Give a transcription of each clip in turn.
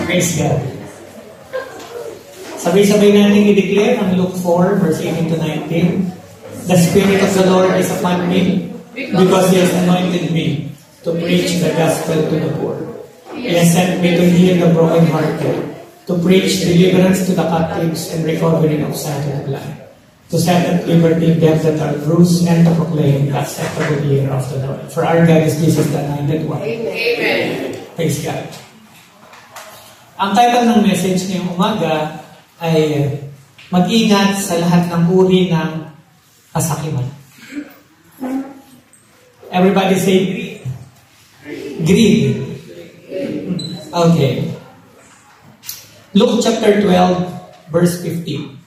Praise God. Sabay-sabay natin i-declare ang Luke 4, verse 18 to 19. The Spirit of the Lord is upon me, because He has anointed me to preach the gospel to the poor. He has sent me to heal the brokenhearted, to preach deliverance to the captives and recovering of sight to the blind, to set at liberty them that are bruised, and to proclaim the acceptable year of the Lord. For our God is Jesus, the Anointed One. Amen. Praise God. Ang title ng message ngayong umaga ay mag-ingat sa lahat ng uri ng kasakiman. Everybody say greed. Greed. Okay. Luke chapter 12, verse 15.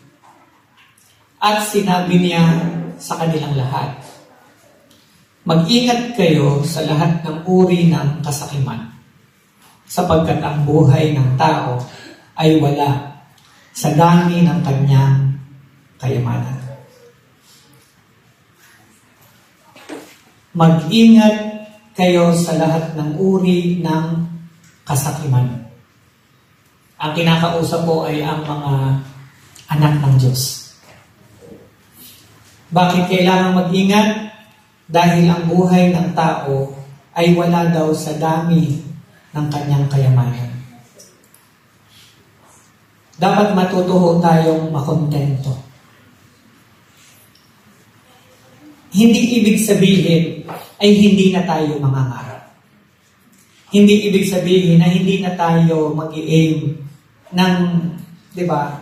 At sinabi niya sa kanilang lahat, mag-ingat kayo sa lahat ng uri ng kasakiman, sapagkat ang buhay ng tao ay wala sa dami ng kanyang kayamanan. Mag-ingat kayo sa lahat ng uri ng kasakiman. Ang kinakausap po ay ang mga anak ng Diyos. Bakit kailangan mag-ingat? Dahil ang buhay ng tao ay wala daw sa dami ng kanyang kayamanan. Dapat matutuho tayong makontento. Hindi ibig sabihin ay hindi na tayo mangangarap. Hindi ibig sabihin na hindi na tayo mag-i-aim ng, di ba,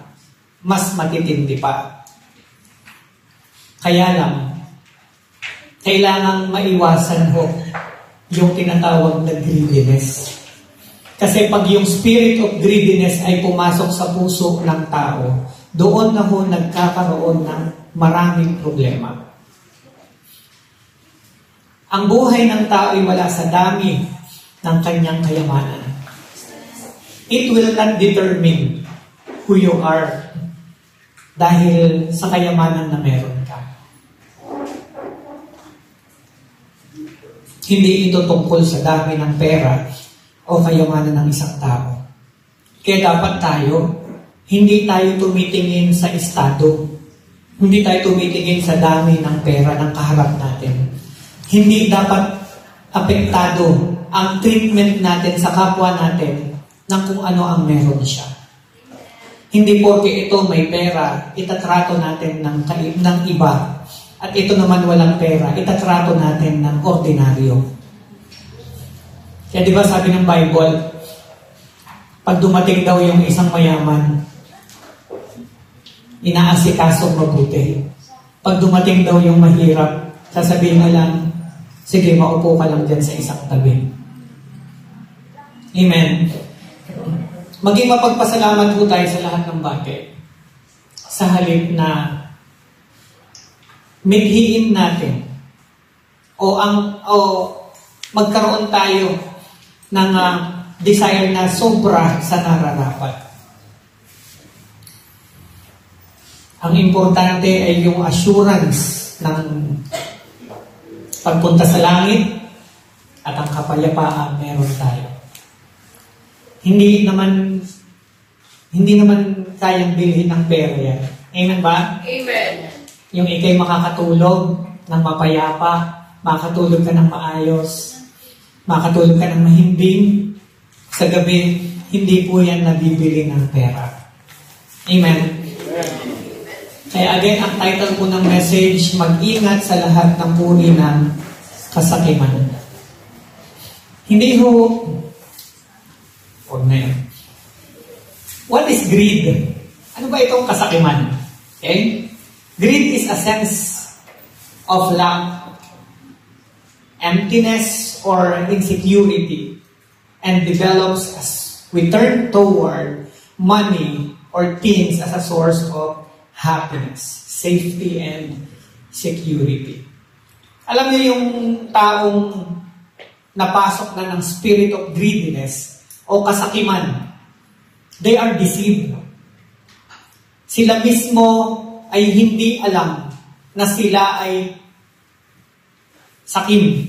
mas matitindi pa. Kaya lang, kailangang maiwasan ho yung tinatawag na greediness. Kasi pag yung spirit of greediness ay pumasok sa puso ng tao, doon na ho nagkakaroon ng maraming problema. Ang buhay ng tao ay wala sa dami ng kanyang kayamanan. It will not determine who you are dahil sa kayamanan na meron ka. Hindi ito tungkol sa dami ng pera o kayamanan ng isang tao. Kaya dapat tayo, hindi tayo tumitingin sa estado. Hindi tayo tumitingin sa dami ng pera ng kaharap natin. Hindi dapat apektado ang treatment natin sa kapwa natin ng kung ano ang meron siya. Hindi porke ito may pera, itatrato natin ng iba. At ito naman walang pera, itatrato natin ng ordinaryo. Kaya di ba sabi ng Bible, pag dumating daw yung isang mayaman, inaasikaso mabuti. Pag dumating daw yung mahirap, sasabihin na lang, sige, maupo ka lang dyan sa isang tabi. Amen. Maging mapagpasalamat po tayo sa lahat ng bagay. Sa halip na mithiin natin o magkaroon tayo ng desire na sobra sa nararapat. Ang importante ay yung assurance ng pagpunta sa langit at ang kapayapaan meron tayo. Hindi naman kayang bilhin ng pera yan. Amen ba? Amen. Yung ikay makakatulog ng mapayapa, makakatulog ka ng maayos, makakatulog ka ng mahimbing sa gabi, hindi po yan nabibili ng pera. Amen. Kaya again, ang title po ng message, mag-ingat sa lahat ng uri ng kasakiman. Hindi ho, huwag na yun. What is greed? Ano ba itong kasakiman? Okay? Greed is a sense of lack, emptiness, or insecurity, and develops as we turn toward money or things as a source of happiness, safety, and security. Alam niyo yung taong napasok na ng spirit of greediness o kasakiman, they are deceived. Sila mismo ay hindi alam na sila ay sakim.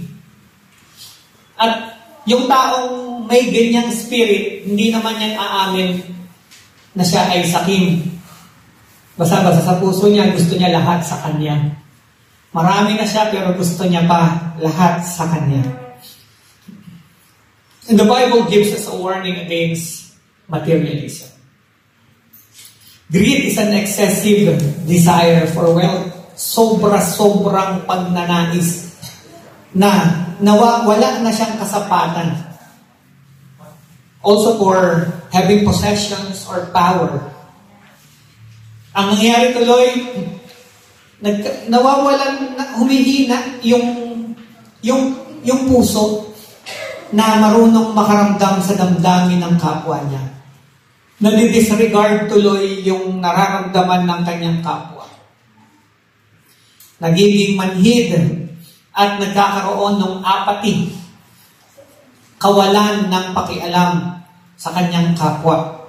At yung taong may ganyang spirit, hindi naman yan aamin na siya ay sakim. Basta-basta sa puso niya, gusto niya lahat sa Kanya. Marami na siya, pero gusto niya pa lahat sa Kanya. And the Bible gives us a warning against materialism. Greed is an excessive desire for wealth. Sobra-sobrang pagnanais na wala na siyang kasapatan. Also for having possessions or power. Ang nangyayari tuloy, nawawalan, humihina yung puso na marunong makaramdam sa damdamin ng kapwa niya. Nadi-disregard tuloy yung nararamdaman ng kanyang kapwa. Nagiging manhid at nagkakaroon ng apathy, kawalan ng pakialam sa kanyang kapwa.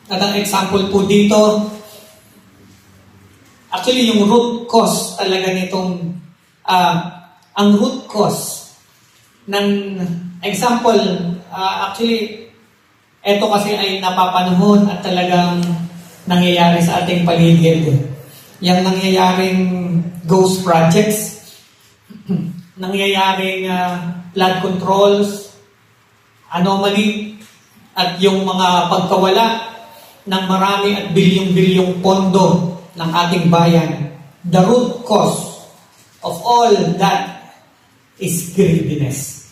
At ang example po dito, actually yung root cause talaga nitong, ang root cause ng example, actually, ito kasi ay napapanahon at talagang nangyayari sa ating paligid. Yung nangyayaring ghost projects, nangyayaring flood controls, anomaly, at yung mga pagkawala ng marami at bilyong-bilyong pondo ng ating bayan. The root cause of all that is greediness.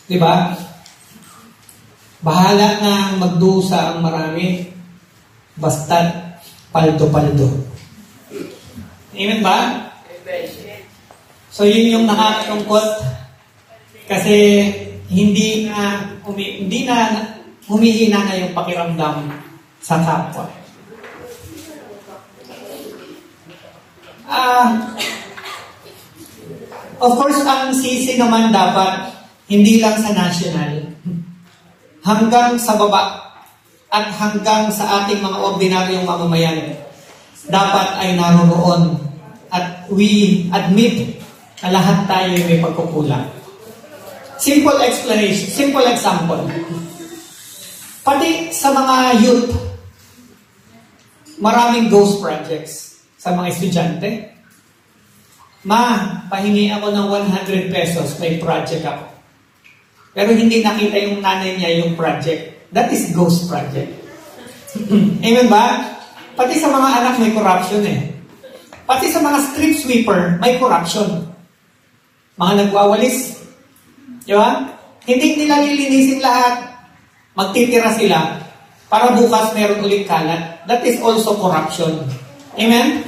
Diba? Bahala na magdusa ang marami, basta't paldo-paldo. Amen ba? So yun yung nakakalungkot kasi hindi na humihina na yung pakiramdam sa kapwa. Of course, ang sisi naman dapat hindi lang sa national, hanggang sa baba at hanggang sa ating mga ordinaryong mamamayan, dapat ay naroon at we admit na lahat tayo may pagkukulang. Simple explanation, simple example. Pati sa mga youth, maraming ghost projects sa mga estudyante. Pahingi ako ng 100 pesos, may project ako. Pero hindi nakita yung nanay niya yung project. That is ghost project. Amen ba? Pati sa mga anak may corruption eh. Pati sa mga street sweeper may corruption. Mga nagwawalis. Di ba? Hindi nila lilinisin lahat. Magtitira sila para bukas meron ulit kalat. That is also corruption. Amen?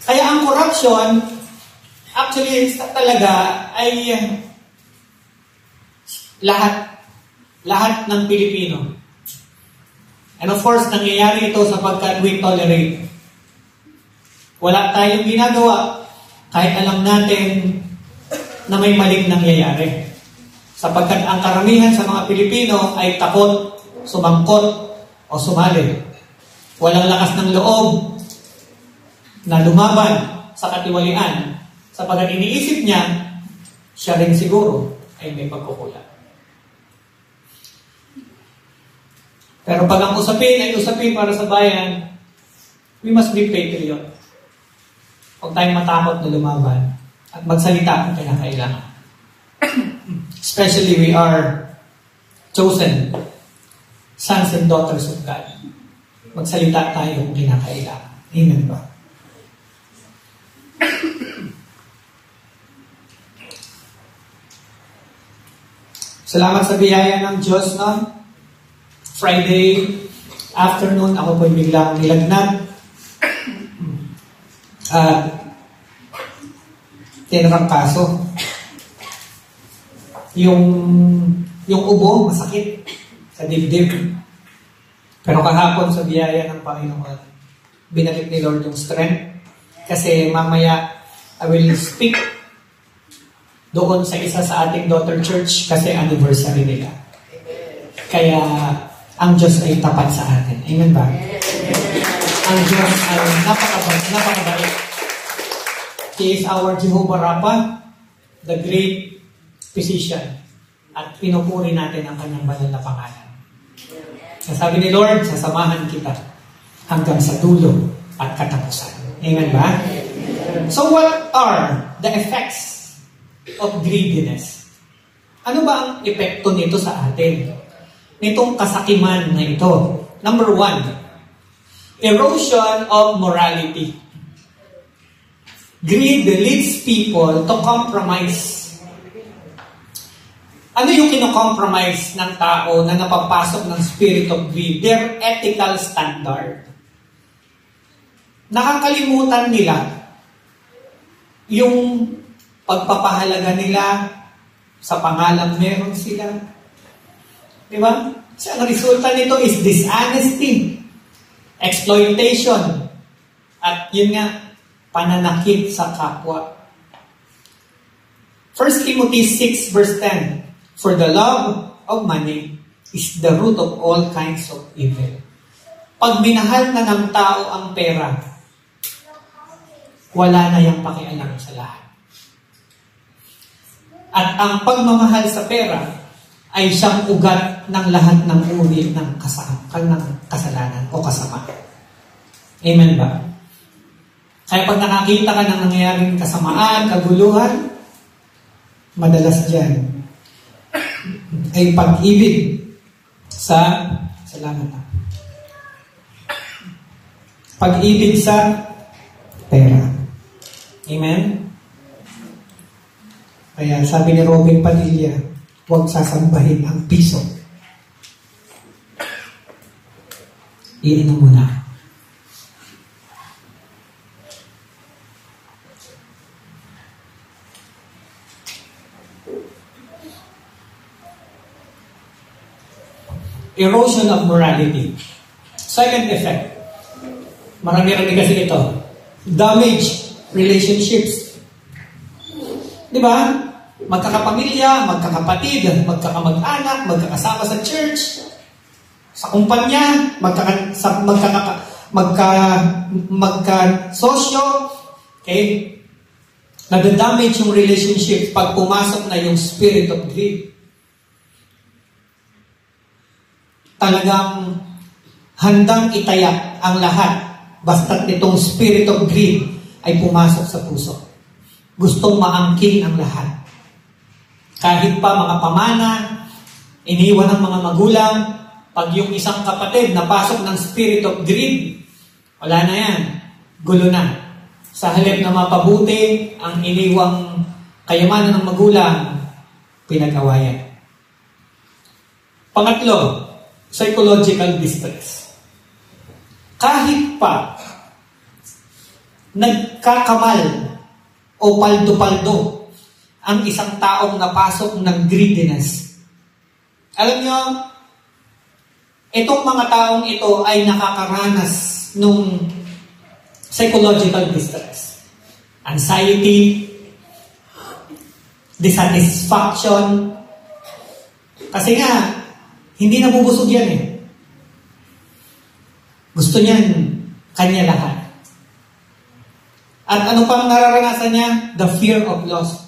Kaya ang corruption, actually talaga ay lahat ng Pilipino. And of course, nangyayari ito sapagkat we tolerate. Wala tayong ginagawa kahit alam natin na may maling nangyayari. Sapagkat ang karamihan sa mga Pilipino ay takot, sumangkot, o sumali. Walang lakas ng loob na lumaban sa katiwalian. Sapagkat iniisip niya, siya rin siguro ay may pagkukulang. Pero pag ang usapin ay usapin para sa bayan, we must be patriot. Huwag tayong matakot na lumaban at magsalita kung kinakailangan. Especially we are chosen sons and daughters of God. Magsalita tayo kung kinakailangan. Amen ba? Salamat sa biyaya ng Diyos, no? Friday afternoon, ako po'y biglang nilagnat. Tinrangkaso. Yung ubo, masakit sa dibdib. Pero kahapon sa biyaya ng Panginoon, binalik ni Lord yung strength. Kasi mamaya, I will speak doon sa isa sa ating daughter church kasi anniversary nila. Kaya, ang Diyos ay tapat sa atin. Amen ba? Ang Diyos ay napakabait. He is our Jehovah Rapha, the great physician. at pinupuri natin ang kanyang banal na pangalan. Sabi ni Lord, sasamahan kita hanggang sa dulo at katapusan. Amen ba? So what are the effects of greediness? Ano ba ang epekto nito sa atin? Nitong kasakiman na ito. Number 1, erosion of morality. Greed leads people to compromise. Ano yung kino-compromise ng tao na napapasok ng spirit of greed? Their ethical standard. Nakakalimutan nila yung pagpapahalaga nila sa pangalang meron sila. Di ba? So, ang resulta nito is dishonesty, exploitation, at yun nga, pananakit sa kapwa. 1 Timothy 6 verse 10, for the love of money is the root of all kinds of evil. Pag minahal na ng tao ang pera, wala na yung pakialam sa lahat. At ang pagmamahal sa pera ay siyang ugat ng lahat ng uri ng kasalanan o kasama. Amen ba? Kaya pag nakakita ka ng nangyayaring kasamaan, kaguluhan, madalas dyan ay pag-ibig sa pag-ibig sa pera. Amen? Kaya sabi ni Robin Padilla, huwag sasambahin ang piso. Iinom mo na. Erosion of morality. Second effect. Marami-rami kasi ito. Damage relationships. Di ba? Magkakapamilya, magkakapatid, magkakamag-anak, magkakasama sa church, sa kumpanya, magka-sosyo, okay? Nadadamage yung relationship pag pumasok na yung spirit of greed. Talagang handang itayak ang lahat basta't itong spirit of greed ay pumasok sa puso. Gustong maangkin ang lahat. Kahit pa mga pamana, iniwan ng mga magulang, pag yung isang kapatid napasok ng spirit of greed, wala na yan. Gulo na. Sa halip na mapabuti, ang iniwang kayamanan ng magulang, pinag-awayan. Pangatlo, psychological distress. Kahit pa nagkakamal o paldo-paldo ang isang taong napasok ng greediness. Alam nyo, itong mga taong ito ay nakakaranas ng psychological distress. Anxiety, dissatisfaction. Kasi nga, hindi nabubusog yan eh. Gusto niyan, kanya lahat. At ano pang nararanasan niya? The fear of loss.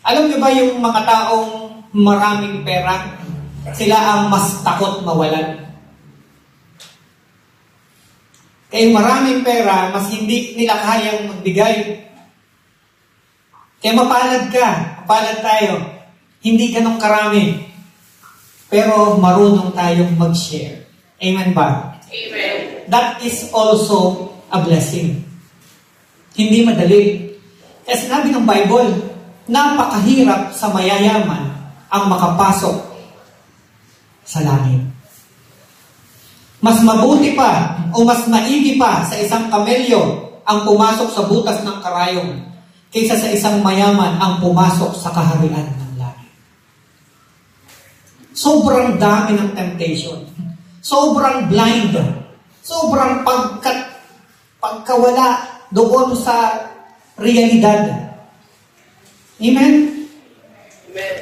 Alam niyo ba yung mga taong maraming pera, sila ang mas takot mawalan? Kaya maraming pera, mas hindi nila kayang magbigay. Kaya mapalad ka, mapalad tayo. Hindi ganong karami. Pero marunong tayong mag-share. Amen ba? Amen. That is also a blessing. Hindi madali. Kaya sinabi ng Bible, napakahirap sa mayayaman ang makapasok sa langit. Mas mabuti pa o mas maigi pa sa isang kamelyo ang pumasok sa butas ng karayom kaysa sa isang mayaman ang pumasok sa kaharian ng langit. Sobrang dami ng temptation. Sobrang blind. Sobrang pagkawala doon sa realidad. Amen? Amen.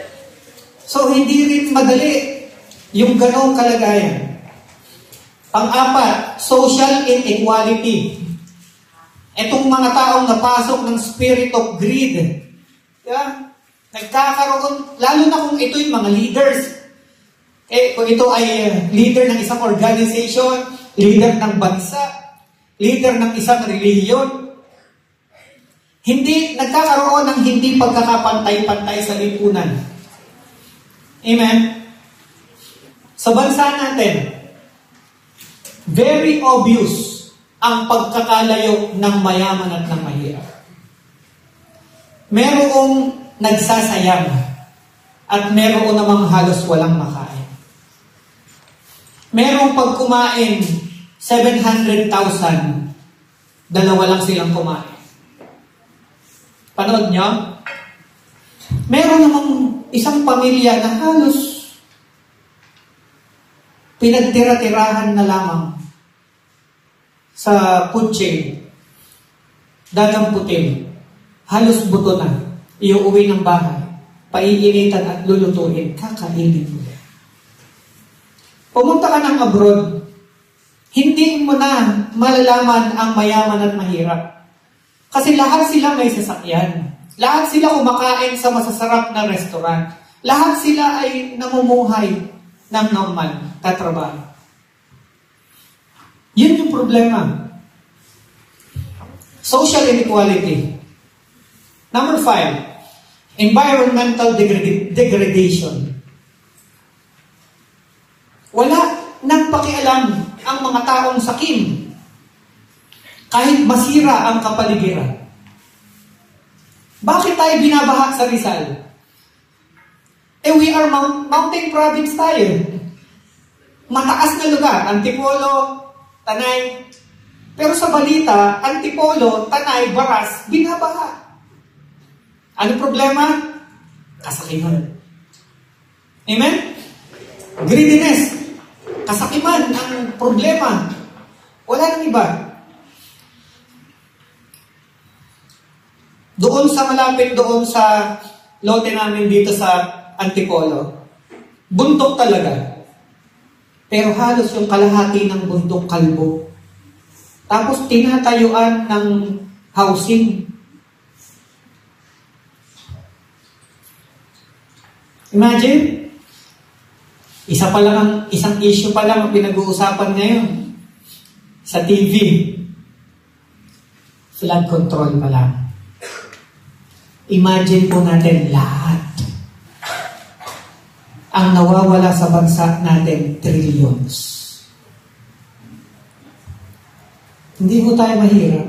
So, hindi rin madali yung ganong kalagayan. Pang-apat, social inequality. Itong mga taong napasok ng spirit of greed. Yeah? Nagkakaroon, lalo na kung ito yung mga leaders. Kung ito ay leader ng isang organization, leader ng bansa, leader ng isang relihiyon, nagkakaroon ng hindi pagkakapantay-pantay sa lipunan. Amen? Sa bansa natin, very obvious ang pagkakalayo ng mayaman at ng mahirap. Merong nagsasayang at meron namang halos walang makain. Merong pag kumain, 700,000, dalawa lang silang kumain. Panood nyo? Meron namang isang pamilya na halos pinagtira-tirahan na lamang sa kutsing, dadamputin, halos buto na, iuwi ng bahay, paiinitan at lulutuin, kakainin mo. Pumunta ka ng abroad, hindi mo na malalaman ang mayaman at mahirap. Kasi lahat sila may sasakyan. Lahat sila kumakain sa masasarap na restaurant. Lahat sila ay namumuhay ng normal, katrabaho. Yun yung problema. Social inequality. Number 5, environmental degradation. Wala nang pakialam ang mga taong sakim kahit masira ang kapaligiran. Bakit tayo binabaha sa Rizal? We are mountain province tayo. Mataas na lugar, Antipolo, Tanay. Pero sa balita, Antipolo, Tanay, Baras, binabaha. Ano problema? Kasakiman. Amen? Greediness. Kasakiman ang problema. Wala nang iba. Doon sa malapit doon sa lote namin dito sa Antipolo, bundok talaga. Pero halos yung kalahati ng bundok kalbo. Tapos tinatayuan ng housing. Imagine, isang issue pa lang ang pinag-uusapan ngayon sa TV. Flood control pa lang. Imagine po natin lahat ang nawawala sa bansa natin, trillions. Hindi po tayo mahirap.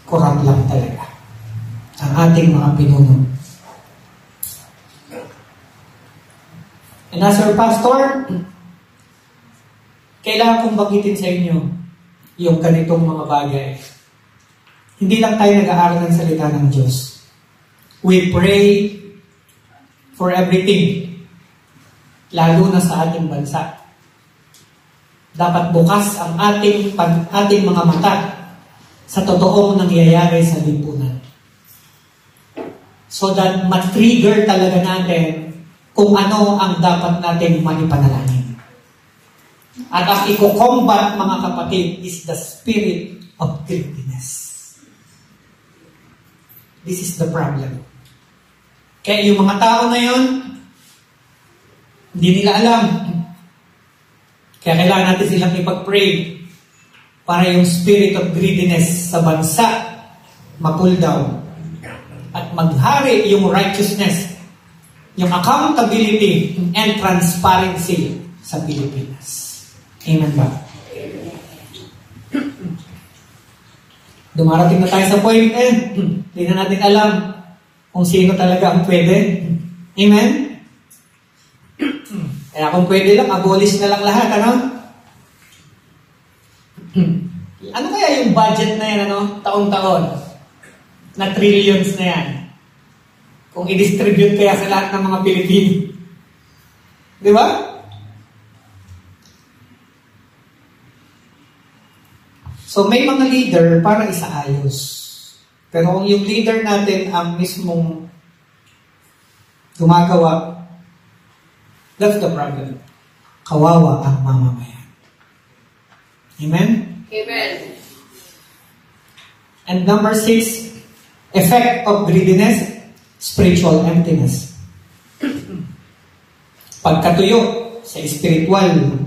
Corrupt lang talaga ang ating mga pinuno. And as our pastor, kailangan kong banggitin sa inyo yung ganitong mga bagay. Hindi lang tayo nag-aaral ng salita ng Diyos. We pray for everything, lalo na sa ating bansa. Dapat bukas ang ating mga mata sa totoong nangyayari sa lipunan. So that matrigger talaga natin kung ano ang dapat natin manipanalangin. At ang i-combat, mga kapatid, is the spirit of greediness. This is the problem. Kaya yung mga tao na yun, hindi nila alam. Kaya kailangan natin silang ipag-pray para yung spirit of greediness sa bansa ma-pull down. At maghari yung righteousness, yung accountability and transparency sa Pilipinas. Amen ba? Dumarating na tayo sa point, hindi na natin alam kung sino talaga ang pwede. Amen? Kaya kung pwede lang, abolish na lang lahat, ano? Ano kaya yung budget na yan, ano? Taon-taon? Na trillions na yan. Kung i-distribute kaya sa lahat ng mga Pilipino. Di ba? So may mga leader para isaayos. Pero kung yung leader natin ang mismong gumagawa, that's the problem. Kawawa ang mamamayan. Amen? Amen. And number 6, Effect of greediness, spiritual emptiness. Pagkatuyo sa spiritual.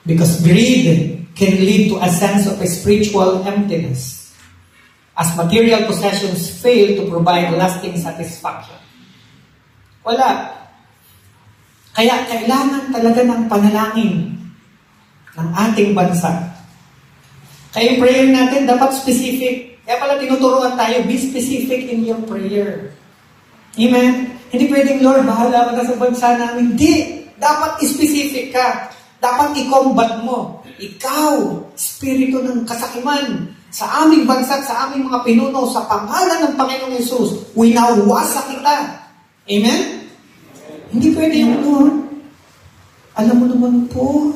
Because greed can lead to a sense of a spiritual emptiness. As material possessions fail to provide lasting satisfaction. Wala. Kaya kailangan talaga ng panalangin ng ating bansa. Kaya yung prayer natin dapat specific. Kaya pala tinuturuan tayo, be specific in your prayer. Amen? Hindi pwedeng, Lord, bahala ka na sa bansa namin. Hindi. Dapat specific ka. Dapat i-combat mo. Ikaw, spirito ng kasakiman, sa aming bansa, sa aming mga pinuno, sa pangalan ng Panginoong Yesus, winawasa kita. Amen? Hindi pwede yung Lord. Alam mo naman po,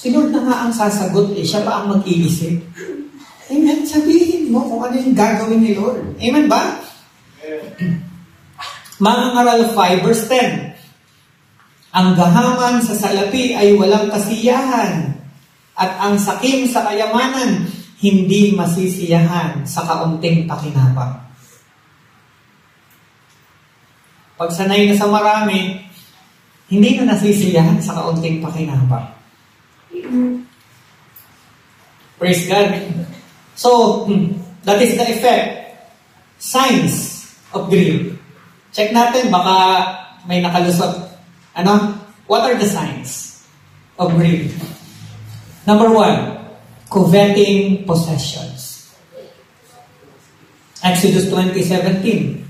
si Lord na nga ang sasagot, siya pa ang mag-iisip. Amen? Sabihin mo kung ano yung gagawin ni Lord. Amen ba? Mangangaral 5 verse 10. Ang gahaman sa salapi ay walang kasiyahan, at ang sakim sa kayamanan hindi masisiyahan sa kaunting pakinabang. Pag sanay na sa marami, hindi na nasisiyahan sa kaunting pakinabang. Praise God. So, that is the effect. Signs of greed. Check natin, baka may nakalusot. What are the signs of greed? Number 1, coveting possessions. Exodus 20:17.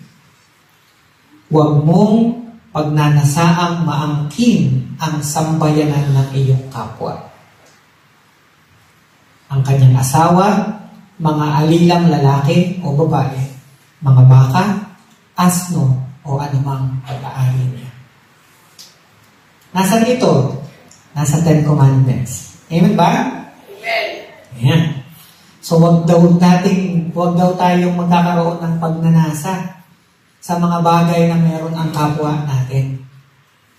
Huwag mong pagnanasaang maangkin ang sambayanan ng iyong kapwa. Ang kanyang asawa, mga alilang lalaki o babae, mga baka, asno o anumang pag-aari niya. Nasaan ito? Nasa 10 Commandments. Amen ba? Amen. Ayan. So wag daw tayong magkakaroon ng pagnanasa sa mga bagay na meron ang kapwa natin.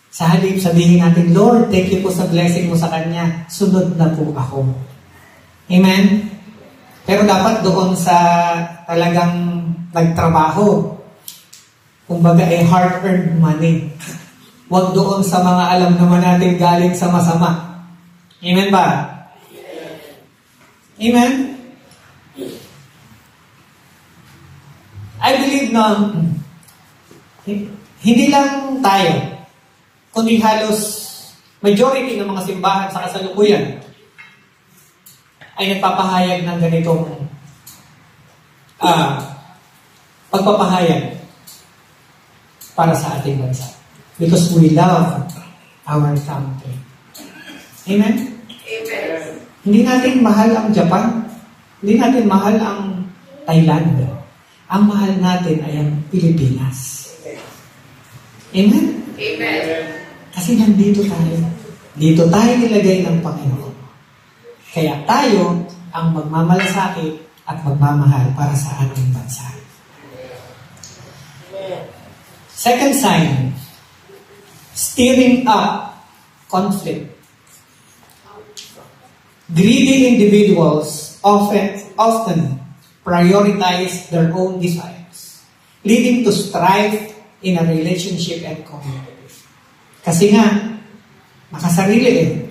Sa halip, sabihin natin, Lord, thank you po sa blessing mo sa kanya. Sunod na po ako. Amen? Pero dapat doon sa talagang nagtrabaho. Kumbaga, hard-earned money. Huwag doon sa mga alam naman natin galing sa masama. Amen ba? Amen? I believe na hindi lang tayo, kundi halos majority ng mga simbahan sa kasalukuyan ay nagpapahayag ng ganitong pagpapahayag para sa ating bansa. Because we love our country. Amen? Amen. Hindi natin mahal ang Japan. Hindi natin mahal ang Thailand. Ang mahal natin ay ang Pilipinas. Amen? Amen. Kasi nandito tayo. Dito tayo nilagay ng Panginoon. Kaya tayo ang magmamalasakit at magmamahal para sa ating bansa. Second sign, stirring up conflict. Greedy individuals often prioritize their own desires, leading to strife in a relationship and community. Kasi nga, nakasarili eh.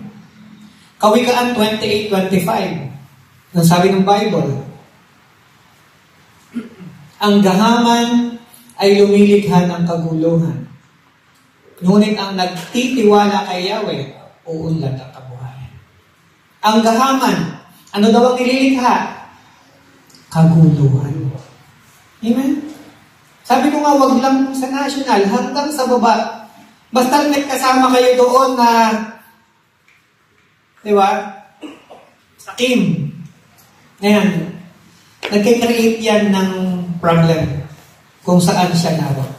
Kawikaan 28:25, nung sabi ng Bible, ang gahaman ay lumilikha ng kaguluhan. Ngunit ang nagtitiwala kay Yahweh, uunlad ang kabuhayan. Ang gahaman, ano daw ang nililikha? Kaguluhan. Amen? Sabi ko nga, wag lang sa national, hanggang sa baba. Basta may kasama kayo doon na, di ba? Sakim. Ngayon, nagkikreate yan ng problem kung saan siya naroon.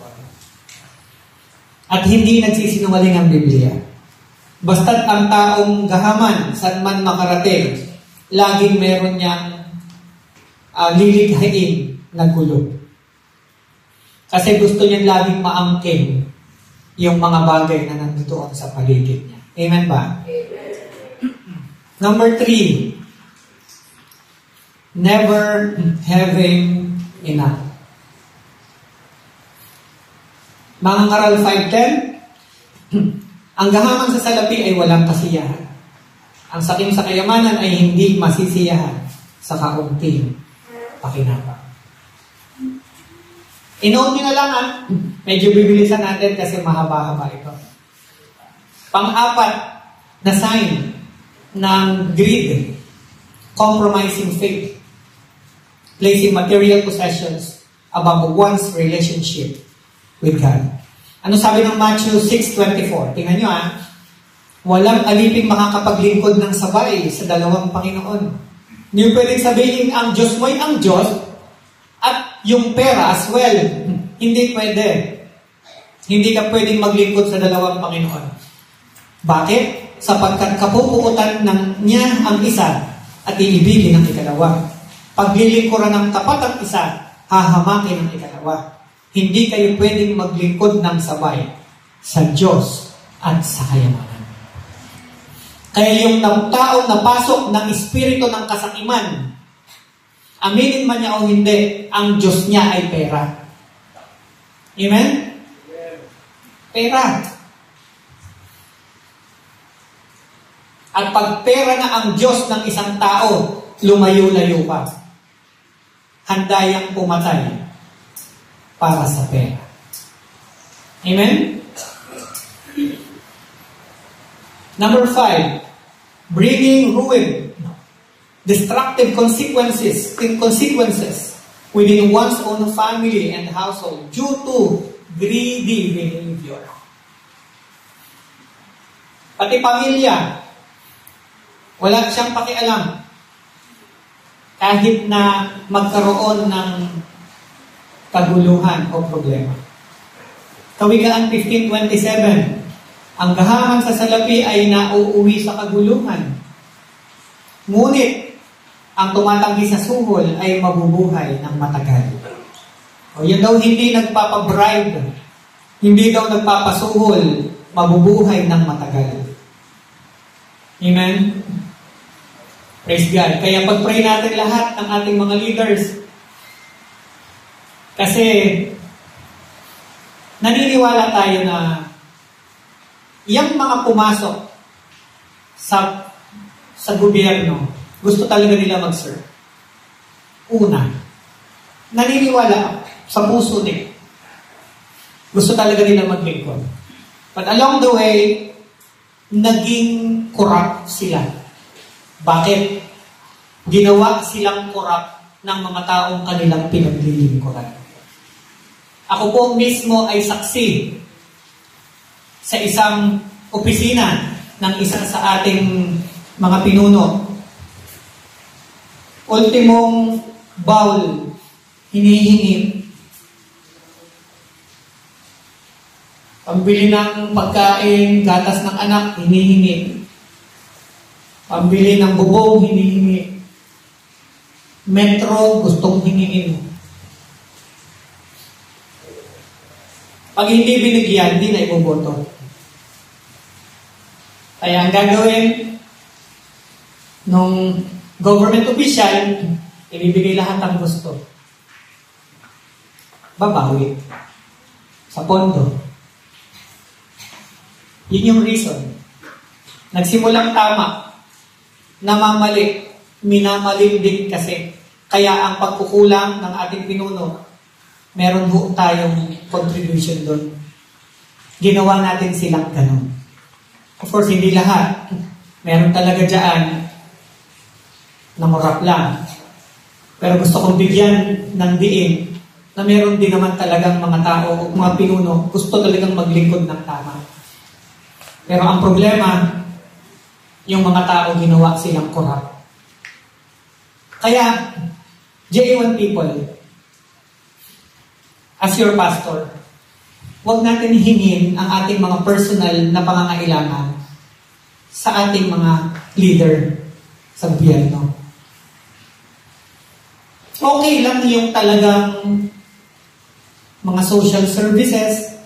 At hindi nagsisinungaling ang Biblia. Basta't ang taong gahaman, saan man makarating, laging meron niyang lilikhain na gulo. Kasi gusto niya laging maangkin yung mga bagay na nandoon sa paligid niya. Amen ba? Amen. Number 3, never having enough. Mga Ngaral 5:10, ang gahaman sa salapi ay walang kasiyahan. Ang sakim sa kayamanan ay hindi masisiyahan sa kaunting pakinabang. Inoon nyo na lang medyo bibilisan natin kasi mahaba-haba ito. Pang-apat na sign ng greed, compromising faith, placing material possessions above one's relationship with God. Ano sabi ng Matthew 6:24? Tingnan nyo walang aliping makakapaglingkod ng sabay sa dalawang Panginoon. Hindi pwedeng sabihin ang Diyos mo'y ang Diyos at yung pera as well. Hindi pwede. Hindi ka pwedeng maglingkod sa dalawang Panginoon. Bakit? Sapagkat kapupukutan niya ang isa at iibigin ang ikalawa. Paglilingkuran ng tapat ang isa, hahamakin ang ikalawa. Hindi kayo pwedeng maglingkod ng sabay sa Diyos at sa kayamanan. Kaya yung taong napasok ng espiritu ng kasakiman, aminin man niya o hindi, ang Diyos niya ay pera. Amen? Pera. At pag pera na ang Diyos ng isang tao, lumayo-layo pa. Handa yang pumatay para sa pera. Amen? Number 5, bringing ruin, destructive consequences within one's own family and household due to greedy behavior. Pati pamilya, wala siyang pakialam kahit na magkaroon ng kaguluhan o problema. Kawikaan 15:27, ang gahaman sa salapi ay nauuwi sa kaguluhan. Ngunit, ang tumatanggi sa suhol ay mabubuhay ng matagal. O yan daw hindi nagpapabribe, hindi daw nagpapasuhol, mabubuhay ng matagal. Amen? Praise God. Kaya pag-pray natin lahat ng ating mga leaders. Kasi, naniniwala tayo na yung mga pumasok sa gobyerno, gusto talaga nila mag-serve. Una, naniniwala sa puso nila. Gusto talaga nila maglingkod. But along the way, naging corrupt sila. Bakit? Ginawa silang corrupt ng mga taong kanilang pinaglilingkuran. Ako po mismo ay saksi sa isang opisina ng isa sa ating mga pinuno. Ultimong bowl, hinihingi. Pambili ng pagkain, gatas ng anak, hinihingi. Pambili ng bubong, hinihingi. Metro, gustong hingin. Pag hindi binigyan, hindi na iboboto. Kaya ang gagawin nung government official, ibibigay lahat ang gusto. Babawi. Sa pondo. Yun yung reason. Nagsimulang tama, namamali, minamaling din kasi. Kaya ang pagkukulang ng ating pinuno, meron ho tayong contribution doon. Ginawa natin silang ganun. Of course, hindi lahat. Meron talaga dyan namurap lang. Pero gusto kong bigyan ng diin na meron din naman talagang mga tao o mga pinuno gusto talagang maglingkod ng tama. Pero ang problema, yung mga tao ginawa silang corrupt. Kaya, J1 people, as your pastor, huwag natin hingin ang ating mga personal na pangangailangan sa ating mga leader sa gobyerno. Okay lang yung talagang mga social services,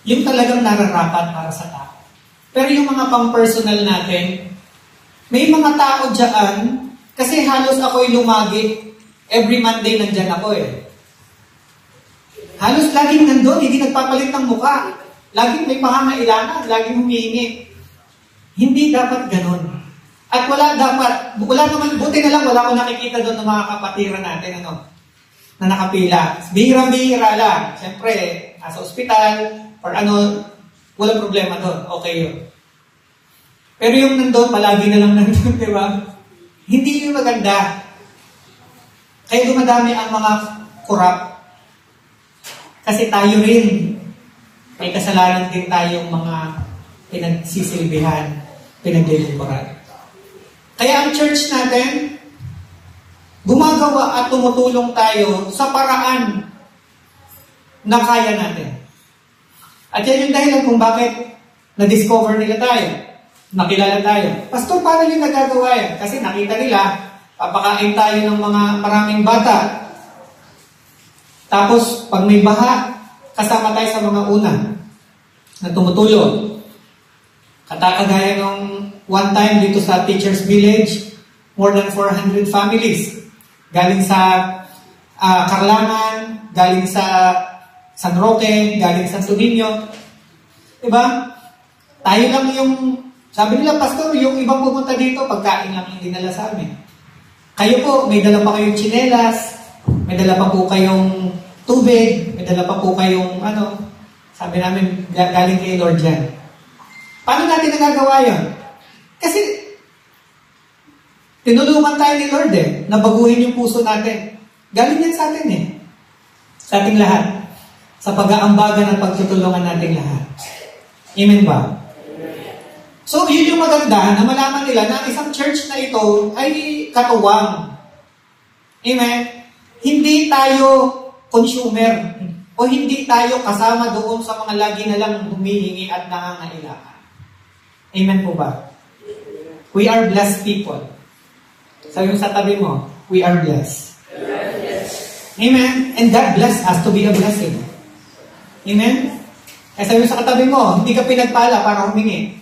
yung talagang nararapat para sa tao. Pero yung mga pang-personal natin, may mga tao dyan, Kasi halos ako'y lumagi. Every Monday nandyan ako eh. Halos laging nandun, hindi nagpapalit ng mukha. Laging may pangangailangan, laging humihingi. Hindi dapat ganun. At wala naman, buti na lang wala akong nakikita doon ng mga kapatiran natin, na nakapila. Bihira-bihira lang. Siyempre, nasa ospital, or walang problema doon. Okay yun. Pero yung nandun, palagi na lang nandun, di ba? Hindi yung maganda. Kaya dumadami ang mga corrupt. Kasi tayo rin, may kasalanan din tayong mga pinagsisilbihan, pinaglilingkuran. Kaya ang church natin, gumagawa at tumutulong tayo sa paraan na kaya natin. At yan yung dahilan kung bakit na-discover nila tayo, nakilala tayo. Pastor, paano yung nagagawa yan? Kasi nakita nila, papakain tayo ng mga maraming bata. Tapos, pag may baha, kasama tayo sa mga una na tumutulong. Katakagaya nung one time dito sa Teachers Village, more than 400 families. Galing sa Carlangan, galing sa San Roque, galing sa Santo Niño. Diba? Tayo lang yung, sabi nila, Pastor, yung ibang pumunta dito, pagkain lang yung dinala sa amin. Kayo po, may dala pa kayong tsinelas, may dala pa po kayong tubig, may dala pa po kayong sabi namin, galing kay Lord yan. Paano natin nagagawa yun? Kasi, tinulungan tayo ni Lord na baguhin yung puso natin. Galing yan sa atin sa ating lahat. Sa pag-aambaga ng pagtutulungan nating lahat. Amen ba? So, yun yung maganda na malaman nila na isang church na ito ay katuwang. Amen? Hindi tayo consumer o hindi tayo kasama doon sa mga lagi na lang humihingi at nangangailangan. Amen po ba? We are blessed people. Sabi mo sa tabi mo, we are blessed. Amen? And that blessed has to be a blessing. Amen? Kaya sabi mo sa katabi mo, hindi ka pinagpala para humingi.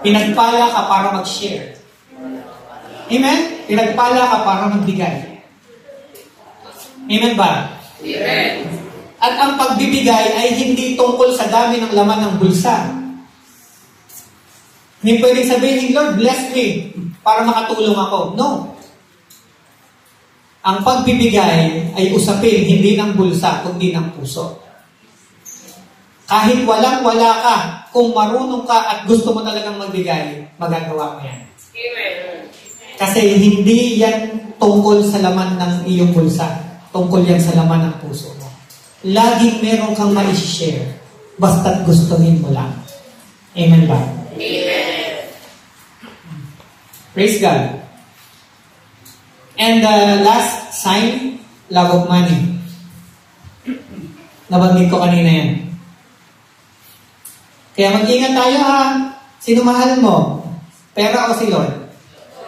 Pinagpala ka para mag-share. Amen? Pinagpala ka para magbigay. Amen ba? Amen. At ang pagbibigay ay hindi tungkol sa dami ng laman ng bulsa. Hindi pwedeng sabihin, Lord, bless me para makatulong ako. No. Ang pagbibigay ay usapin, hindi ng bulsa, kundi ng puso. Kahit walang-wala ka, kung marunong ka at gusto mo talagang magbigay, magagawa mo yan. Amen. Kasi hindi yan tungkol sa laman ng iyong bulsa. Tungkol yan sa laman ng puso mo. Laging meron kang ma-share, basta't gustuhin mo lang. Amen ba? Amen. Praise God. And the last sign, love of money. Nabanggit ko kanina yan. Kaya mag-ingat tayo Sino mahal mo? Pera o si Lord?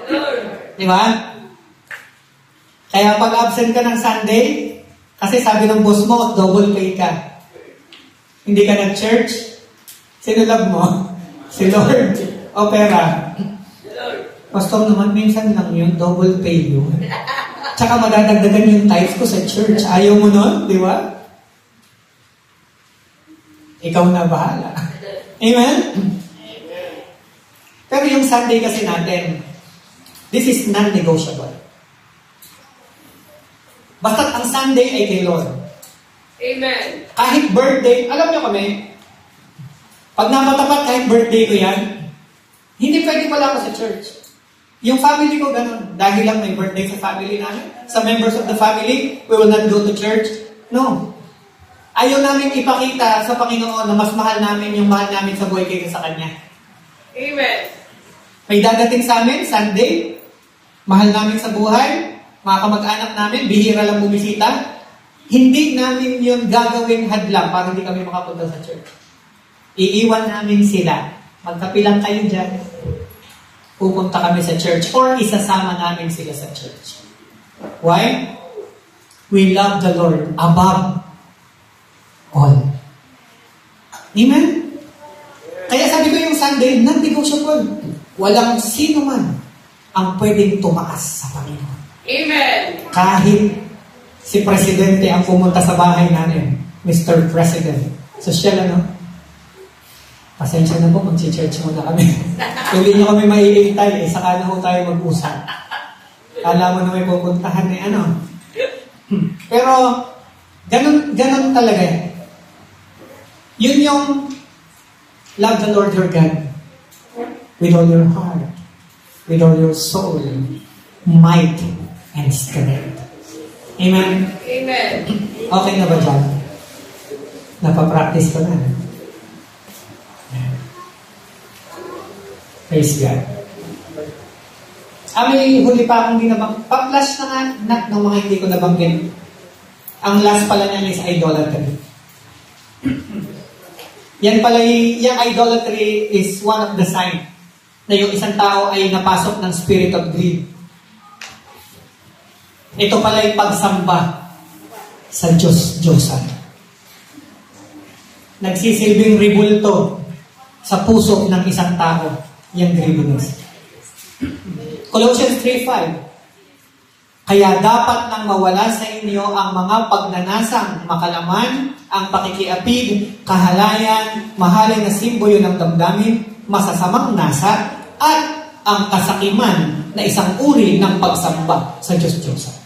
Lord. Di ba? Kaya pag absent ka ng Sunday, kasi sabi ng boss mo, double pay ka. Hindi ka nag-church, sino love mo? Si Lord. O pera? Lord. Pastor naman, minsan lang yun, double pay yun. Tsaka madadagdagan yung tithes ko sa church. Ayaw mo nun, di ba? Ikaw na bahala. Amen? Pero yung Sunday kasi natin, this is non-negotiable. Basta't ang Sunday ay kay Lord. Amen. Kahit birthday, alam niyo kami, pag namatapat kahit birthday ko yan, hindi pwede wala ako sa church. Yung family ko ganun. Dahil lang may birthday sa family namin, sa members of the family, we will not go to church. No. Ayaw namin ipakita sa Panginoon na mas mahal namin yung mahal namin sa buhay kaysa sa Kanya. Amen. May dadating sa amin, Sunday, mahal namin sa buhay, mga kamag-anak namin, bihira lang bumisita, hindi namin yun gagawing hadlang para hindi kami makapunta sa church. Iiwan namin sila. Magkapilang kayo dyan. Pupunta kami sa church or isasama namin sila sa church. Why? We love the Lord above all. Amen? Kaya sabi ko yung Sunday, non-negotiable. Walang sino man ang pwedeng tumaas sa Panginoon. Amen. Kahit si Presidente ang pumunta sa bahay namin, Mr. President. Social, ano? Pasensya na po, mag-church muna kami. Hindi nyo kami maiintay, saka na ho tayo mag-usap. Kala mo na may pupuntahan eh, ano? Pero, ganun talaga. Yun yung love the Lord your God with all your heart, with all your soul, might, and strength. Amen? Amen. Okay na ba dyan? Napapractice ko na. Praise God. May huli pa akong dinabang. Pa-flash na nga ng mga hindi ko nabanggit. Ang last pala niyan is idolatry. Yan pala, yung idolatry is one of the signs na yung isang tao ay napasok ng spirit of greed. Ito pala yung pagsamba sa Diyos-Diyosan. Nagsisilbing ribulto sa puso ng isang tao, yung greediness. Colossians 3:5. Kaya dapat nang mawala sa inyo ang mga pagnanasang makalaman, ang pakikiapid, kahalayan, mahalay na simbolo ng damdamin, masasamang nasa, at ang kasakiman na isang uri ng pagsamba sa Diyos-Diyosan.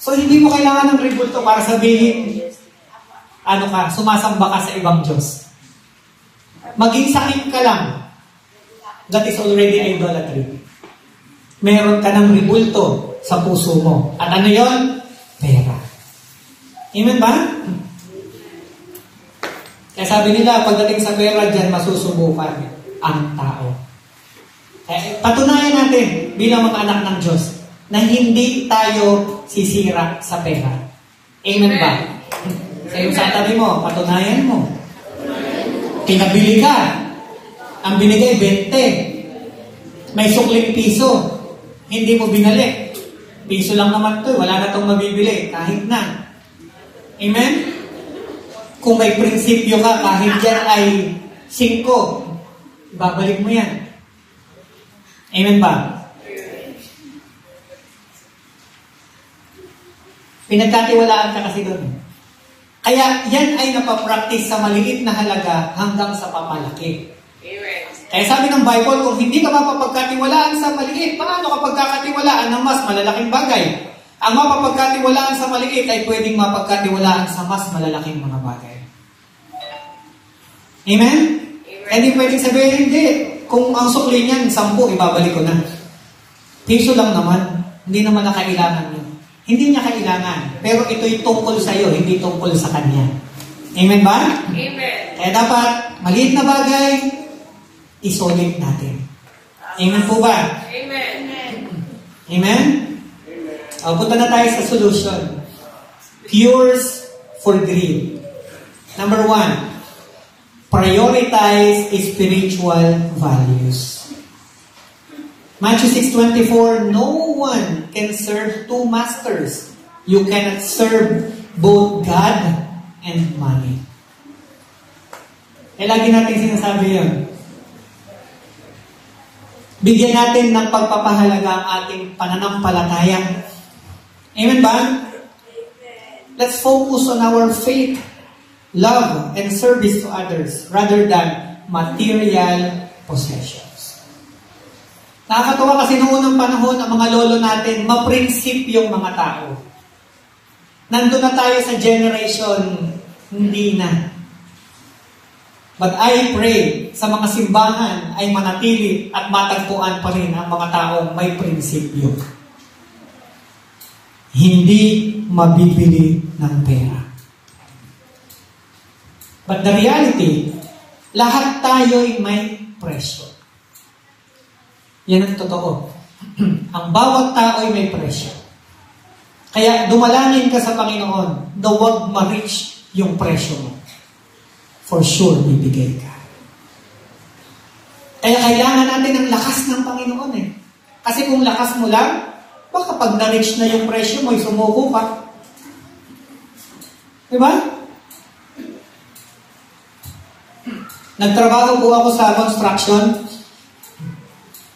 So, hindi mo kailangan ng ribulto para sabihin, sumasamba ka sa ibang Diyos. Maging sakim ka lang. That is already idolatry. Meron ka ng ribulto sa puso mo. At ano yon? Pera. Amen ba? Kaya sabi nila, pagdating sa pera, dyan masusubukan ang tao. Patunayan natin bilang mga anak ng Diyos na hindi tayo sisira sa pera. Amen ba? Sa iyong satabi mo, patunayan mo. Pinabili ka. Ang binigay, 20. May sukling piso. Hindi mo binalik. Piso lang naman to. Wala na itong mabibili. Kahit na. Amen? Kung may prinsipyo ka, kahit yan ay 5, babalik mo yan. Amen ba? Pinagkatiwalaan ka kasi doon. Kaya yan ay napapractice sa maliit na halaga hanggang sa papalaki. Amen. Kaya sabi ng Bible, kung hindi ka mapapagkatiwalaan sa maliit, paano ka pagkakatiwalaan ng mas malalaking bagay? Ang mapapagkatiwalaan sa maliit ay pwedeng mapagkatiwalaan sa mas malalaking mga bagay. Amen? Hindi pwedeng sabihin, hindi. Kung ang sukli niyan, 10, ibabalik ko na. Piso lang naman. Hindi naman na kailangan yun. Hindi niya kailangan. Pero ito'y tungkol sa iyo, hindi tungkol sa kanya. Amen ba? Amen. Kaya dapat, maliit na bagay, isolate natin. Amen po ba? Amen. Amen? Punta na tayo sa solution. Cures for greed. Number 1, prioritize spiritual values. Matthew 6:24, no one can serve 2 masters. You cannot serve both God and money. Lagi natin sinasabi yun. Bigyan natin ng pagpapahalaga ang ating pananampalataya. Amen ba? Let's focus on our faith, love, and service to others rather than material possessions. Nakakatawa kasi noong unang panahon, ang mga lolo natin, maprinsip yung mga tao. Nandun na tayo sa generation, hindi na. But I pray sa mga simbahan ay manatili at matagpuan pa rin ang mga taong may prinsipyo. Hindi mabibili ng pera. But the reality, lahat tayo'y may presyo. Yan ang totoo. Ang bawat tao'y may presyo. Kaya dumalangin ka sa Panginoon na huwag ma-reach yung presyo mo. For sure, bibigay ka. Kaya kailangan natin ng lakas ng Panginoon eh. Kasi kung lakas mo lang, baka pag na-reach na yung presyo mo, sumuko ka. Diba? Nagtrabaho po ako sa construction.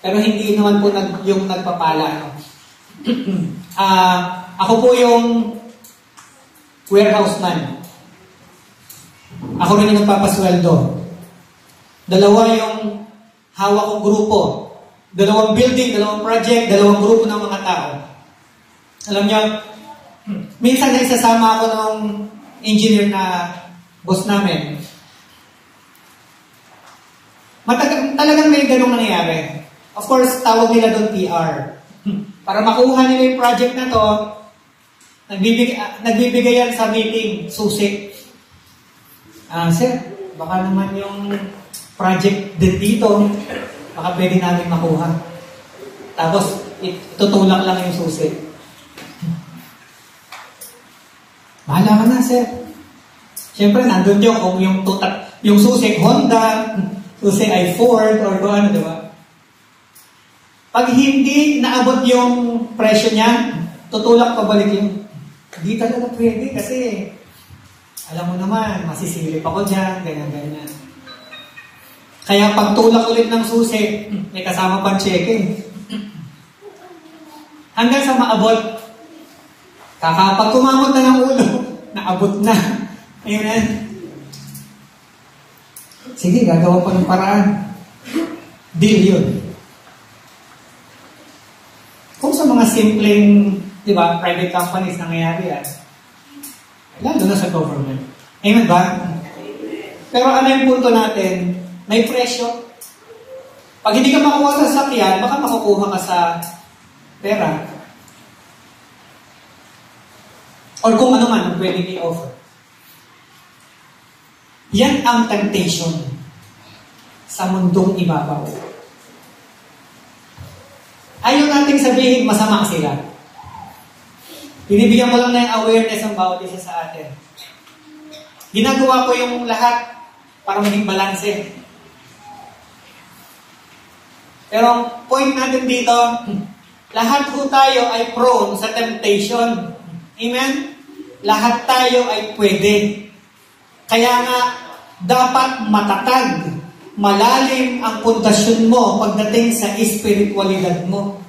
Pero hindi naman po yung nagpapala. No? Ako po yung warehouse man. Ako rin yung nagpapasweldo. Dalawa yung hawak kong grupo. Dalawang building, dalawang project, dalawang grupo ng mga tao. Alam niyo, minsan na isasama ako ng engineer na boss namin. Talagang may ganong nangyayari. Of course, tawag nila doon PR. Para makuha nila yung project na to, nagbibigay yan sa meeting, susi. Sir, baka naman yung project din dito, baka pwede namin makuha. Tapos, itutulak lang yung susi. Bahala ka na, sir. Siyempre, nandun yun kung yung susi, Honda, susi ay Ford, or kung ano, diba? Pag hindi naabot yung presyo niya, tutulak pabalik yung, hindi talaga pwede kasi, alam mo naman, masisilip ako dyan, ganyan-ganyan. Kaya pag tulak ulit ng susi, may kasama pang cheque. Hanggang sa maabot, pag kumamot na ng ulo, naabot na. Amen. Sige, gagawa pa ng paraan. Deal yun. Kung sa mga simpleng, di ba, private companies nangyayari yan, lalo na sa government. Amen ba? Pero ano yung punto natin? May presyo. Pag hindi ka makuha sa sasakyan, baka makukuha ka sa pera. Or kung ano man ang pwede i-offer. Yan ang temptation sa mundong ibabaw. Ayaw nating sabihin masama sila. Binibigyan ko lang na yung awareness ng bawat isa sa atin. Ginagawa ko yung lahat para maging balanse. Pero ang point natin dito, lahat po tayo ay prone sa temptation. Amen? Lahat tayo ay pwede. Kaya nga, dapat matatag, malalim ang pundasyon mo pagdating sa espiritualidad mo.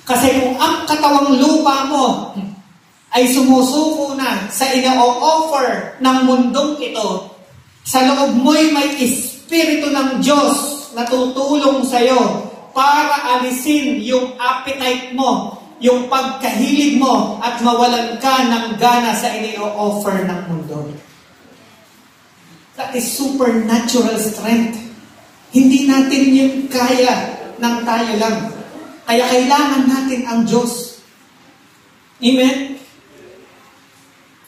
Kasi kung ang katawang lupa mo ay sumusuko na sa ina-offer ng mundong ito, sa loob mo'y may espiritu ng Diyos na tutulong sa'yo para alisin yung appetite mo, yung pagkahilig mo, at mawalan ka ng gana sa ina-offer ng mundo. That is supernatural strength. Hindi natin yun kaya ng tayo lang. Kaya kailangan natin ang Diyos. Amen?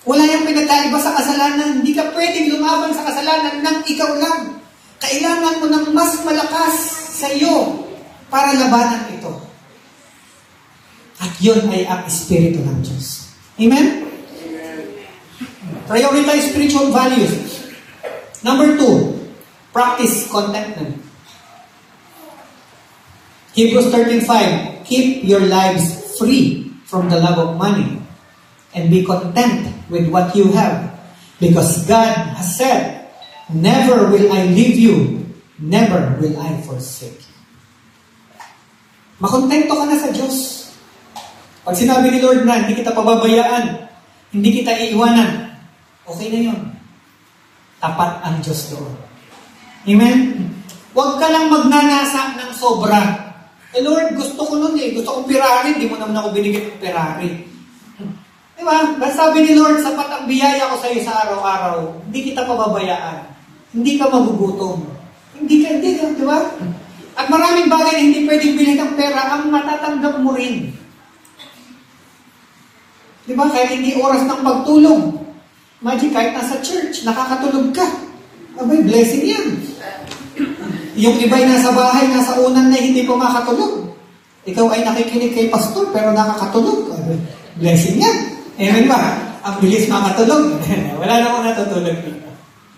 Wala yung pinagkaiba sa kasalanan. Hindi ka pwedeng lumaban sa kasalanan nang ikaw lang. Kailangan mo ng mas malakas sa iyo para labanan ito. At yun ay ang Espiritu ng Diyos. Amen? Prioritize spiritual values. Number 2, practice contentment. Hebrews 13:5, keep your lives free from the love of money and be content with what you have, because God has said, never will I leave you, never will I forsake you. Makontento ka na sa Diyos. Pag sinabi ni Lord na hindi kita pababayaan, hindi kita iiwanan, okay na yun. Tapat ang Diyos doon. Amen? Huwag ka lang magnanasa ng sobra. Lord, gusto ko nun eh. Gusto kong Ferrari, hindi mo naman ako binigyan ng Ferrari. Diba? Sabi ni Lord, sapat ang biyaya ko sa iyo sa araw-araw. Hindi kita pababayaan. Hindi ka magugutom. Hindi ka, diba? At maraming bagay na hindi pwedeng bilhin ng pera, ang matatanggap mo rin. Diba? Kahit hindi oras ng pagtulog. Imagine, kahit nasa church, nakakatulog ka. Abay, blessing yan. Yung iba'y nasa bahay, nasa unan na hindi pa makatulog. Ikaw ay nakikinig kay pastor, pero nakakatulog. Blessing yan. Amen ba? Ang bilis makatulog. Wala namang natutulog dito.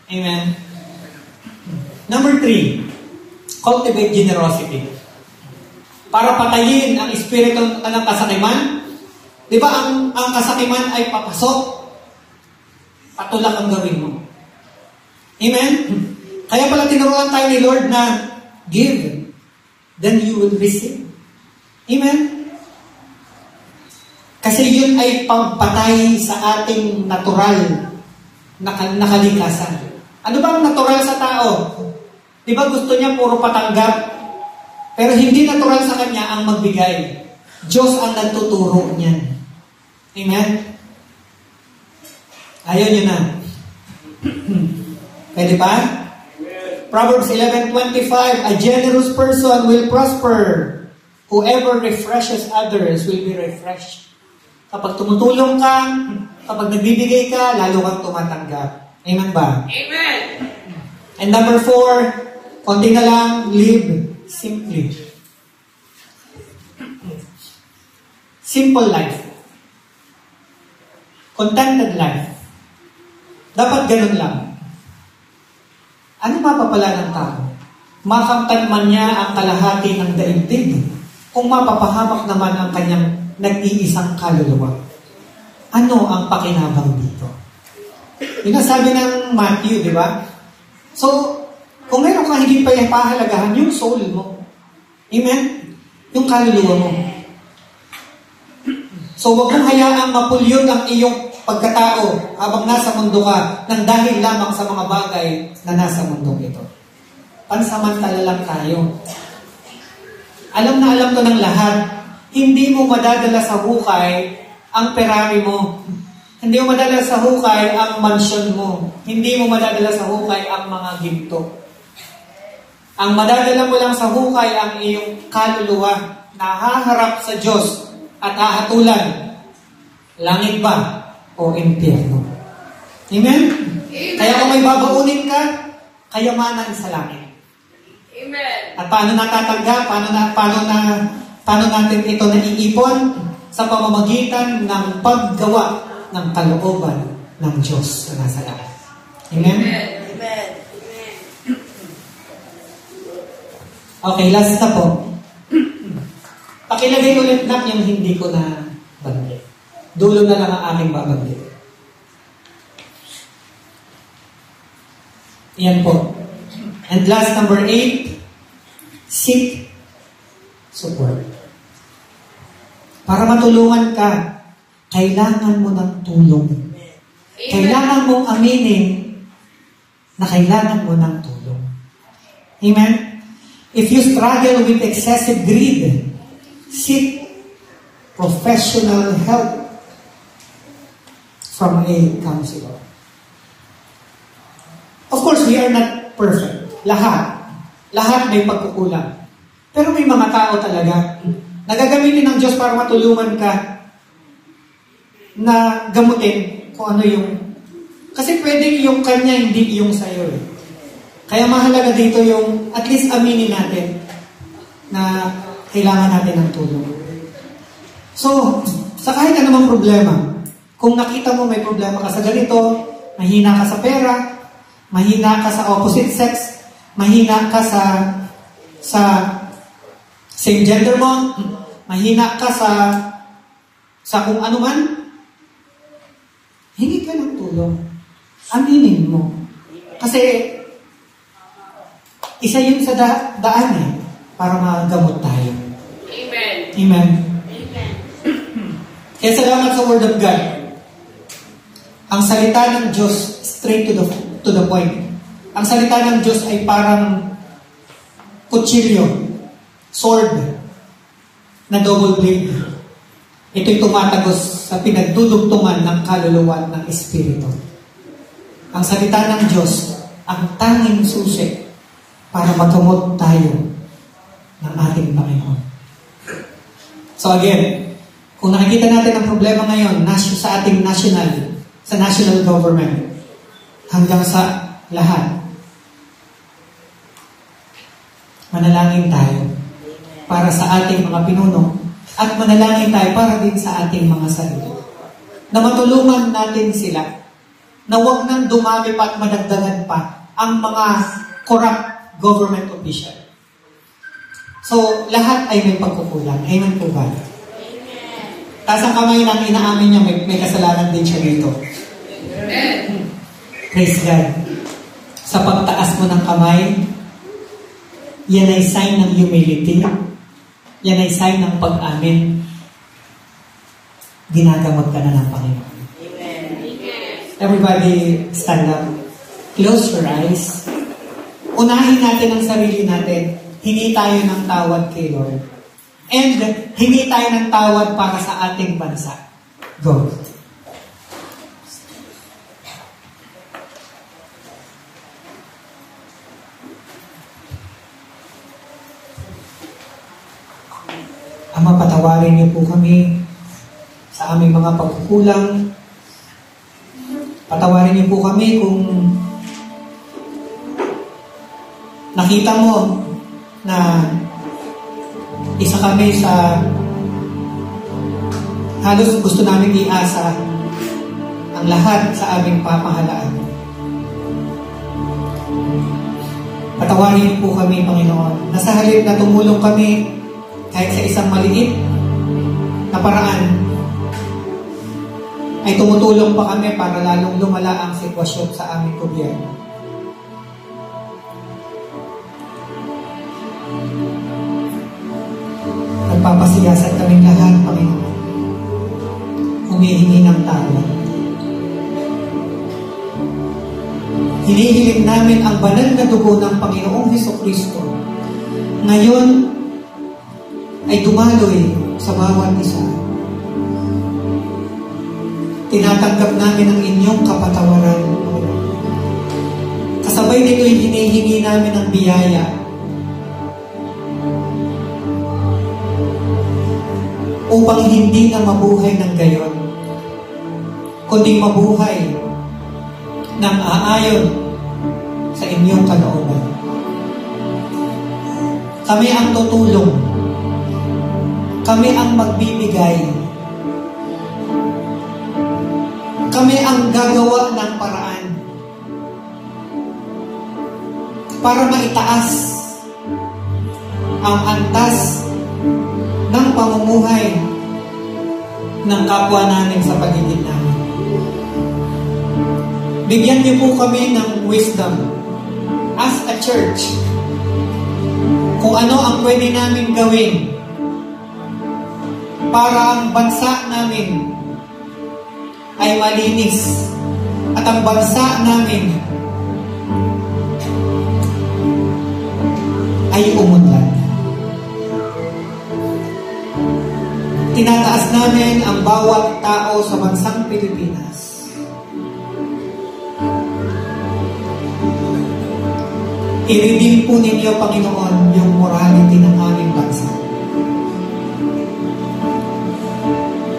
Amen. Number 3, cultivate generosity. Para patayin ang espiritu ng kasakiman. Di ba ang kasakiman ay papasok? Patulak ang gawin mo. Amen? Kaya pala tinuruan tayo ni Lord na give then you will receive. Amen? Kasi yun ay pagpatay sa ating natural na kalikasan. Ano ba ang natural sa tao? Di ba gusto niya puro patanggap? Pero hindi natural sa kanya ang magbigay. Diyos ang nagtuturo niyan. Amen? Ayaw niyo na. Pwede ba? Proverbs 11:25, a generous person will prosper. Whoever refreshes others will be refreshed. Kapag tumutulong ka, kapag nagbibigay ka, lalo kang tumatanggap. Amen ba? Amen. And number 4, konti na lang, live simply. Simple life. Contented life. Dapat ganun lang. Ano mapapala ng tao? Makamtan man niya ang kalahati ng daigdig kung mapapahamak naman ang kanyang nag-iisang kaluluwa. Ano ang pakinabang dito? Yun ang sabi ng Matthew, di ba? So, kung meron kang hindi pa pahalagahan, yung soul mo. Amen? Yung kaluluwa mo. So, huwag mong hayaang mapulyod ang iyong pagkatao habang nasa mundo ka nang dahil lamang sa mga bagay na nasa mundo ito. Pansamantala lang tayo. Alam na alam ko ng lahat, hindi mo madadala sa hukay ang Ferrari mo. Hindi mo madadala sa hukay ang mansyon mo. Hindi mo madadala sa hukay ang mga ginto. Ang madadala mo lang sa hukay ang iyong kaluluwa na haharap sa Diyos at hahatulan. Langit ba o impyerno? Amen? Amen. Kaya kung may babaunin ka, kayamanan sa langit. Amen. At paano natatanggap? Paano natin ito naiipon? Sa pamamagitan ng paggawa ng kalooban ng Diyos na nasa langit. Amen? Amen. Okay, last na po. Pakilagay ulit na yung hindi ko na banggit. Dulo na lang ang aking babanggit. Yan po. And last, number 8, seek support. Para matulungan ka, kailangan mo ng tulong. Amen. Kailangan mong aminin na kailangan mo ng tulong. Amen? If you struggle with excessive greed, seek professional help from a counselor. Of course, we are not perfect. Lahat may pagkukulang. Pero may mga tao talaga na gagamitin ng Diyos para matulungan ka na gamutin kung ano yung... Kasi pwedeng yung kanya, hindi yung sa'yo. Kaya mahalaga dito yung at least aminin natin na kailangan natin ng tulong. So, sa kahit anumang problema, kung nakita mo may problema ka sa ganito, mahina ka sa pera, mahina ka sa opposite sex, mahina ka sa same gender mo, mahina ka sa kung ano man, hingi ka ng tulong. Aminin mo. Kasi, isa yun sa daan para magamot tayo. Amen. Amen. Amen. Kaya salamat sa Word of God. Ang salita ng Diyos, straight to the point. Ang salita ng Diyos ay parang kutsilyo, sword, na double blade. Ito'y tumatagos sa pinagdudugtungan ng kaluluwa ng Espiritu. Ang salita ng Diyos, ang tanging susi para magamot tayo ng ating Panginoon. So again, kung nakikita natin ang problema ngayon sa ating national government, hanggang sa lahat, manalangin tayo para sa ating mga pinuno at manalangin tayo para din sa ating mga sarili. Na matulungan natin sila na huwag nang dumami pa at madagdagan pa ang mga corrupt government official. So, lahat ay may pagkukulang. Amen po ba? Amen. Taas ang kamay nang inaamin niya, may kasalanan din siya dito. Amen. Praise God. Sa pagtaas mo ng kamay, Yan ay sign ng humility. Yan ay sign ng pag-amin. Ginagamot ka na ng Panginoon. Amen. Everybody stand up. Close your eyes. Unahin natin ang sarili natin. Hingi tayo ng tawad kay Lord. And hingi tayo ng tawad para sa ating bansa. Go. Ama, patawarin niyo po kami sa aming mga pagkukulang. Patawarin niyo po kami kung nakita mo na isa kami sa halos gusto namin iasa ang lahat sa aming pamahalaan. Patawarin niyo po kami, Panginoon, na sa halip na tumulong kami kahit sa isang maliit na paraan, ay tumutulong pa kami para lalong lumala ang sitwasyon sa aming gobyerno. Nagpapasiyasat kaming lahat, Panginoon. Humihingi ng tawad. Hinihiling namin ang banal na dugo ng Panginoong Hesukristo ngayon ay dumaloy sa bawat isa. Tinatanggap namin ang inyong kapatawaran. Kasabay nito'y hinihingi namin ang biyaya upang hindi na mabuhay ng gayon, kundi mabuhay ng aayon sa inyong kalooban. Kami ang tutulong. Kami ang magbibigay. Kami ang gagawa ng paraan para maitaas ang antas ng pamumuhay ng kapwa namin sa paligid namin. Bigyan niyo po kami ng wisdom as a church kung ano ang pwede namin gawin para ang bansa namin ay malinis at ang bansa namin ay umunlad. Tinataas namin ang bawat tao sa bansang Pilipinas. I-redeem po ninyo, Panginoon, yung morality ng aming bansa.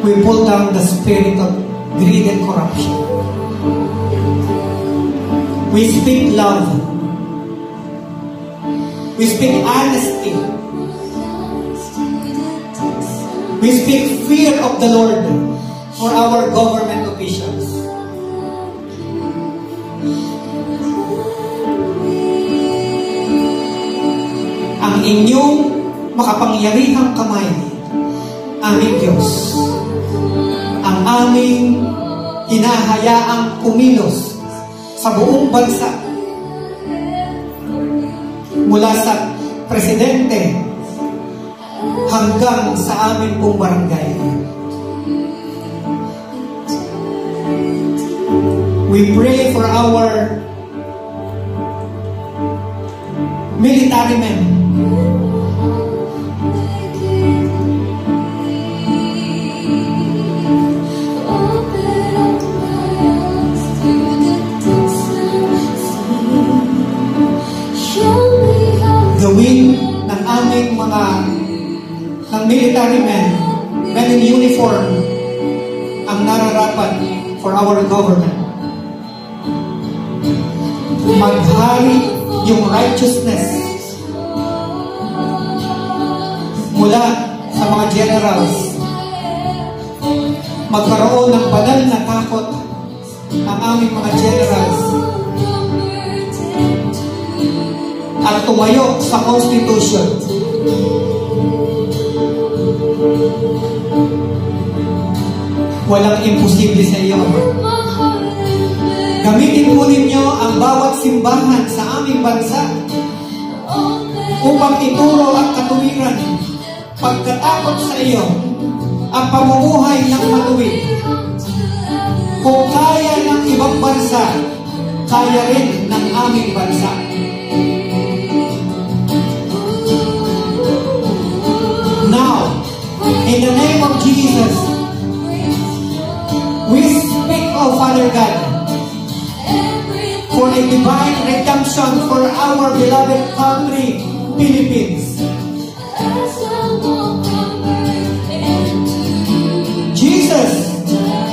We pull down the spirit of greed and corruption. We speak love. We speak honesty. We speak fear of the Lord for our government officials. Ang inyong makapangyarihang kamay, aming Diyos, ang aming hinahayaang kumilos sa buong bansa, mula sa presidente hanggang sa aming pong barangay. We pray for our military men. Gawin ng aming mga military men in uniform ang nararapat for our government. Maghari yung righteousness mula sa mga generals. Magkaroon ng banal na takot ang aming mga generals at tumayo sa Constitution. Walang imposible sa iyo, Ama. Gamitin po ninyo ang bawat simbahan sa aming bansa upang ituro ang katuwiran, pagkatakot sa iyo, ang pamumuhay ng matuwid. Kung kaya ng ibang bansa, kaya rin ng aming bansa. Now, in the name of Jesus, we speak, O Father God, for a divine redemption for our beloved country, Philippines. Jesus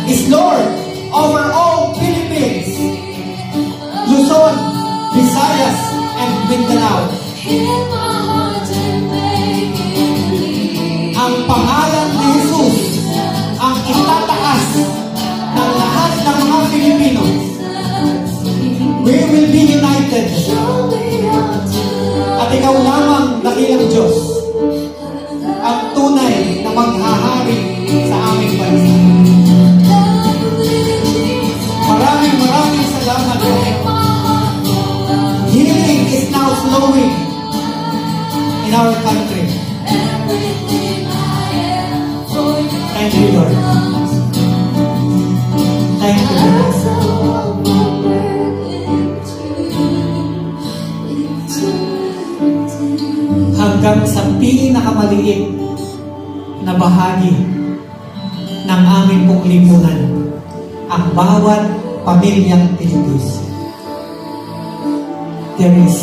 is Lord over all Philippines, Luzon, Visayas, and Mindanao. Ang pangalan ni Jesus ang itataas ng lahat ng mga Pilipino. We will be united. At ikaw lamang, dakilang Diyos, ang tunay na maghahari sa aming bansa. Maraming salamat. Healing is now flowing in our country. Thank you, Lord. Thank you, Lord. Hanggang sa pinakamaliit na bahagi ng aming pong lipunan, ang bawat pamilyang Pilipis, there is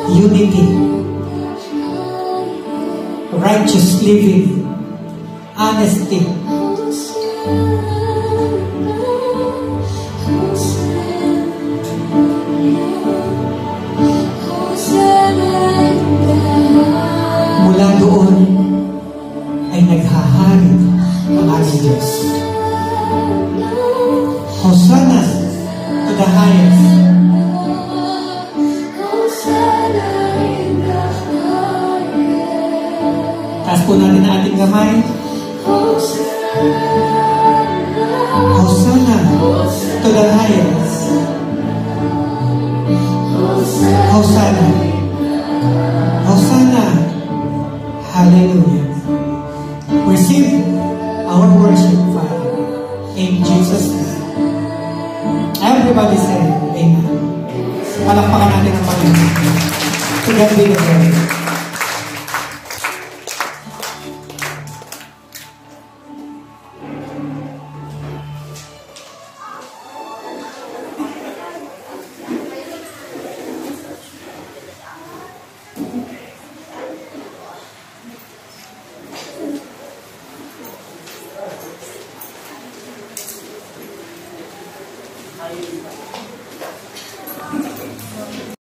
unity, righteous living, honesty, mula doon ay naghahari ang ating Diyos. Hosanna to the highest. Taas po natin ang ating kamay. Hosanna to the highest. Hosanna. Hosanna. Hallelujah. Receive our worship, Father, in Jesus' name. Everybody say, Amen. Palakpakan natin ang Panginoon. To God be the glory.